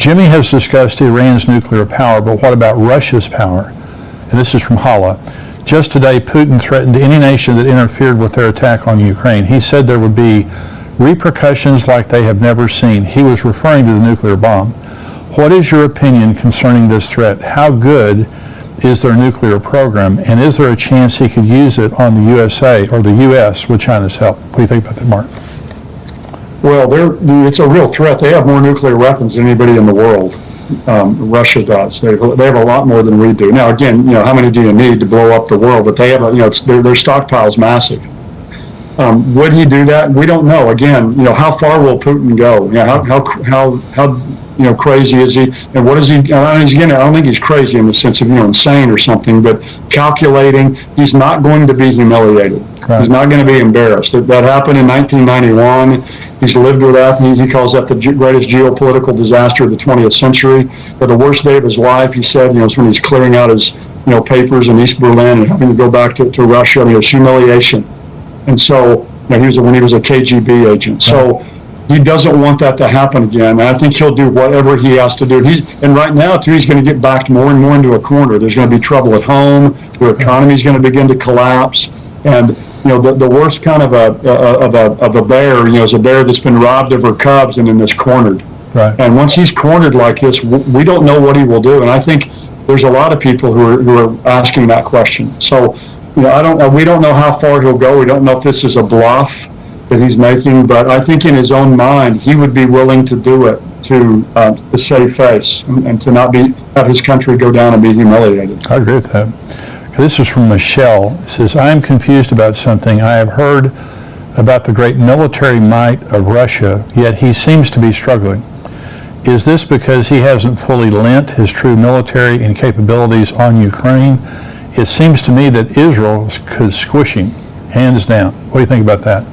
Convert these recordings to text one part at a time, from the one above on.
Jimmy has discussed Iran's nuclear power, but what about Russia's power? And this is from Hala. Just today, Putin threatened any nation that interfered with their attack on Ukraine. He said there would be repercussions like they have never seen. He was referring to the nuclear bomb. What is your opinion concerning this threat? How good is their nuclear program, and is there a chance he could use it on the USA or the U.S. with China's help? What do you think about that, Mark? Well, it's a real threat. They have more nuclear weapons than anybody in the world. Russia does. They have a lot more than we do. Now, again, how many do you need to blow up the world? But they have, their stockpile's massive. Would he do that? We don't know. Again, how far will Putin go? How crazy is he? And what is he? I don't think he's crazy in the sense of insane or something. But calculating, he's not going to be humiliated. Right. He's not going to be embarrassed. That happened in 1991. He's lived with that. He calls that the greatest geopolitical disaster of the 20th century. But the worst day of his life, he said, is when he's clearing out his papers in East Berlin and having to go back to Russia. It was humiliation. And so when he was a KGB agent. So he doesn't want that to happen again. And I think he'll do whatever he has to do. And right now, too, he's going to get backed more and more into a corner. There's going to be trouble at home. The economy is going to begin to collapse. And the worst kind of a bear, is a bear that's been robbed of her cubs and then is cornered. Right. And once he's cornered like this, we don't know what he will do. And I think there's a lot of people who are asking that question. So, we don't know how far he'll go. We don't know if this is a bluff that he's making, but I think in his own mind, he would be willing to do it to save face and to not have his country go down and be humiliated. I agree with that. This is from Michelle. It says, I am confused about something. I have heard about the great military might of Russia, yet he seems to be struggling. Is this because he hasn't fully lent his true military and capabilities on Ukraine? It seems to me that Israel could squish him, hands down. What do you think about that?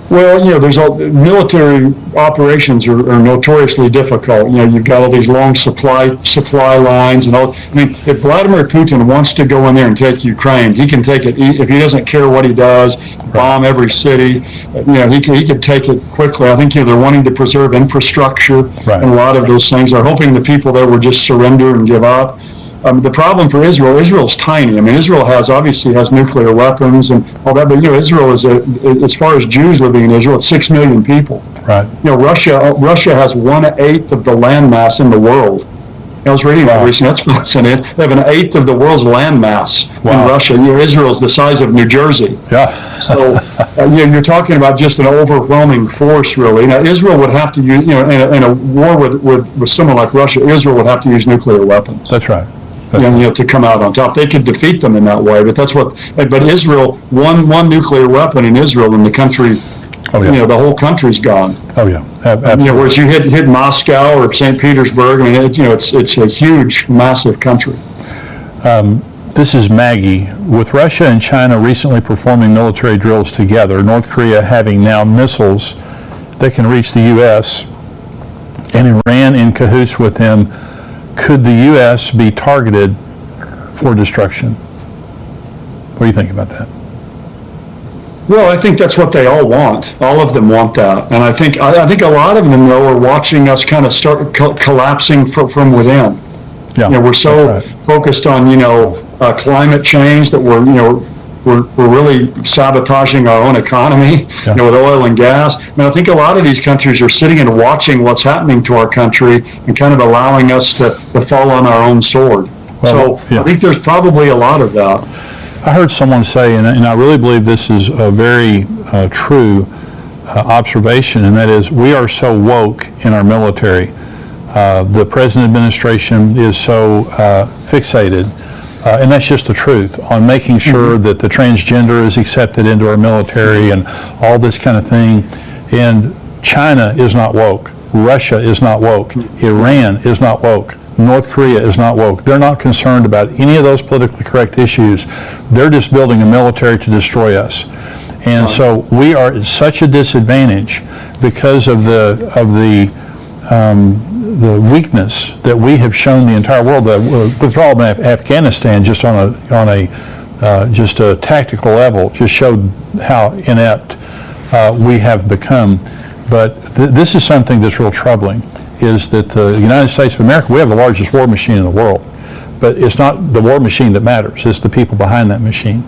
Well, there's military operations are notoriously difficult. You've got all these long supply lines and all. If Vladimir Putin wants to go in there and take Ukraine, he can take it. If he doesn't care what he does, bomb every city. He could take it quickly. I think they're wanting to preserve infrastructure and a lot of those things. They're hoping the people there will just surrender and give up. The problem for Israel's tiny. Israel obviously has nuclear weapons and all that, but Israel is as far as Jews living in Israel, it's 6 million people. Right. Russia has 1/8 of the landmass in the world. I was reading that recently. That's fascinating. They have 1/8 of the world's landmass in Russia. Israel's the size of New Jersey. Yeah. So you're talking about just an overwhelming force, really. Now Israel would have to use, in a war with someone like Russia, Israel would have to use nuclear weapons. That's right. To come out on top. They could defeat them in that way, but but Israel, one nuclear weapon in Israel and the country, the whole country's gone. Oh yeah, absolutely. Whereas you hit Moscow or St. Petersburg, it's a huge, massive country. This is Maggie. With Russia and China recently performing military drills together, North Korea having now missiles that can reach the U.S., and Iran in cahoots with them, could the U.S. be targeted for destruction? What do you think about that? Well, I think that's what they all want. All of them want that, and I think a lot of them though are watching us kind of start collapsing from within. Yeah, we're so focused on climate change that we're really sabotaging our own economy, with oil and gas. I think a lot of these countries are sitting and watching what's happening to our country and kind of allowing us to fall on our own sword. I think there's probably a lot of that. I heard someone say, and I really believe this is a very true observation, and that is we are so woke in our military. The present administration is so fixated, and that's just the truth, on making sure that the transgender is accepted into our military and all this kind of thing. And China is not woke. Russia is not woke. Iran is not woke. North Korea is not woke. They're not concerned about any of those politically correct issues. They're just building a military to destroy us. And so we are at such a disadvantage because of the weakness that we have shown the entire world. The withdrawal of Afghanistan, just on a tactical level, just showed how inept we have become. But this is something that's real troubling. is that the United States of America, we have the largest war machine in the world. But it's not the war machine that matters, it's the people behind that machine.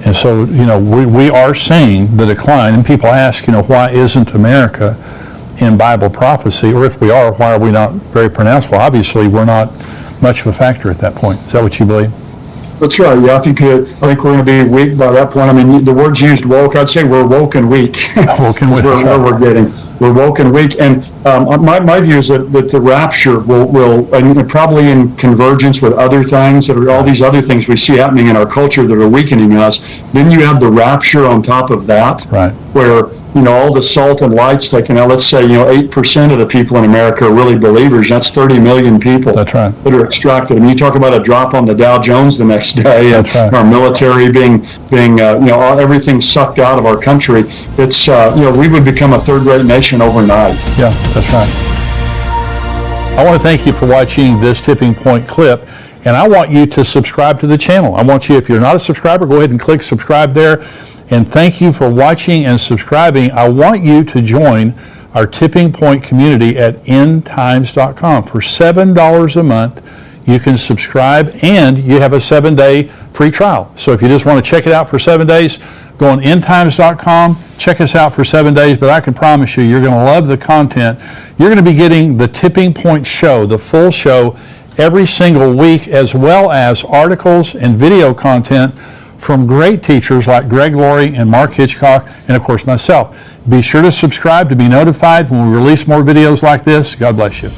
And so, we are seeing the decline, and people ask, why isn't America in Bible prophecy? Or if we are, why are we not very pronounced? Well, obviously, we're not much of a factor at that point. Is that what you believe? That's right. Yeah, I think we're going to be weak by that point. I mean, the word's used woke. I'd say we're woke and weak. Woke and weak. Where we're getting. We're woke and weak. And my view is that the rapture will and probably in convergence with other things, that are all these other things we see happening in our culture that are weakening us. Then you have the rapture on top of that, Right. where all the salt and light's taken out. Let's say 8% of the people in America are really believers. That's 30 million people. That's right. That are extracted. I mean, you talk about a drop on the Dow Jones the next day, and That's right. our military being everything sucked out of our country. It's we would become a third-rate nation overnight. Yeah, that's right. I want to thank you for watching this Tipping Point clip, and I want you to subscribe to the channel. I want you, if you're not a subscriber, go ahead and click subscribe there. And thank you for watching and subscribing. I want you to join our Tipping Point community at endtimes.com. For $7 a month, you can subscribe, and you have a 7-day free trial. So if you just want to check it out for 7 days, go on endtimes.com, check us out for 7 days, but I can promise you, you're going to love the content. You're going to be getting the Tipping Point show, the full show, every single week, as well as articles and video content from great teachers like Greg Laurie and Mark Hitchcock, and of course myself. Be sure to subscribe to be notified when we release more videos like this. God bless you.